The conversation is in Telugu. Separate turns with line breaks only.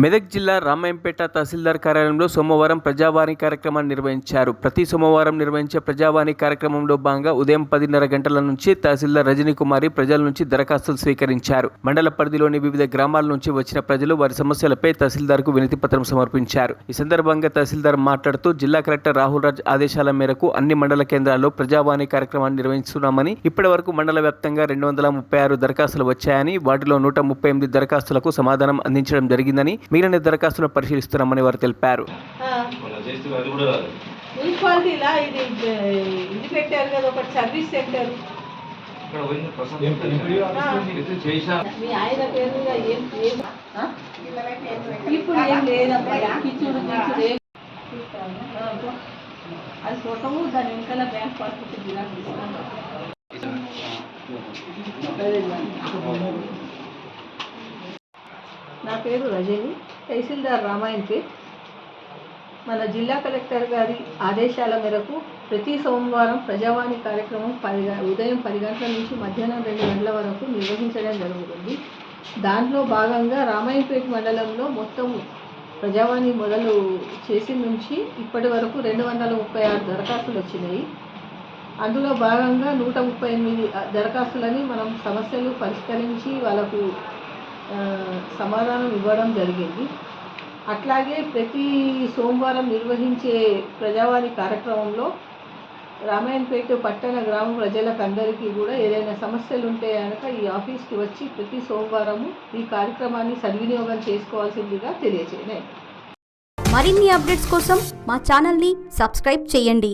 మెదక్ జిల్లా రామాయంపేట తహసీల్దార్ కార్యాలయంలో సోమవారం ప్రజావాణి కార్యక్రమాన్ని నిర్వహించారు. ప్రతి సోమవారం నిర్వహించే ప్రజావాణి కార్యక్రమంలో భాగంగా ఉదయం 10:30 గంటల నుంచి తహసీల్దార్ రజనీ కుమారి ప్రజల నుంచి దరఖాస్తులు స్వీకరించారు. మండల పరిధిలోని వివిధ గ్రామాల నుంచి వచ్చిన ప్రజలు వారి సమస్యలపై తహసీల్దార్కు వినతి పత్రం సమర్పించారు. ఈ సందర్భంగా తహసీల్దార్ మాట్లాడుతూ జిల్లా కలెక్టర్ రాహుల్ రాజ్ ఆదేశాల మేరకు అన్ని మండల కేంద్రాల్లో ప్రజావాణి కార్యక్రమాన్ని నిర్వహిస్తున్నామని, ఇప్పటి వరకు మండల వ్యాప్తంగా 236 దరఖాస్తులు వచ్చాయని, వాటిలో 138 దరఖాస్తులకు సమాధానం అందించడం జరిగిందని, మిగిలిన దరఖాస్తులను పరిశీలిస్తున్నామని వారు తెలిపారు.
మున్సిపాలిటీలా ఇది పెట్టారు కదా, ఒకటి సర్వీస్ సెంటర్. మీ ఆయన పేరు మీద ఇప్పుడు ఏం లేదమ్మా, కిచ్చుడు అది ఫోటో, దాని వెనకాల బ్యాంక్ పాస్బుక్ జిరాక్స్. నా పేరు రజని, తహసీల్దార్ రామాయంపేట్. మన జిల్లా కలెక్టర్ గారి ఆదేశాల మేరకు ప్రతి సోమవారం ప్రజావాణి కార్యక్రమం ఉదయం 10 గంటల నుంచి మధ్యాహ్నం 2 గంటల వరకు నిర్వహించడం జరుగుతుంది. దాంట్లో భాగంగా రామాయంపేట మండలంలో మొత్తం ప్రజావాణి మొదలు చేసి నుంచి ఇప్పటి వరకు 236 దరఖాస్తులు వచ్చినాయి. అందులో భాగంగా 138 దరఖాస్తులని మనం సమస్యలు పరిష్కరించి వాళ్ళకు సమాధానం ఇవ్వడం జరిగింది. అట్లాగే ప్రతి సోమవారం నిర్వహించే ప్రజావాణి కార్యక్రమంలో రామాయంపేట పట్టణ గ్రామ ప్రజలకు అందరికీ కూడా ఏదైనా సమస్యలు ఉంటే కనుక ఈ ఆఫీస్కి వచ్చి ప్రతి సోమవారము ఈ కార్యక్రమాన్ని సద్వినియోగం చేసుకోవాల్సిందిగా తెలియజేయను.
మరిన్ని అప్డేట్స్ కోసం మా ఛానల్ని సబ్స్క్రైబ్ చేయండి.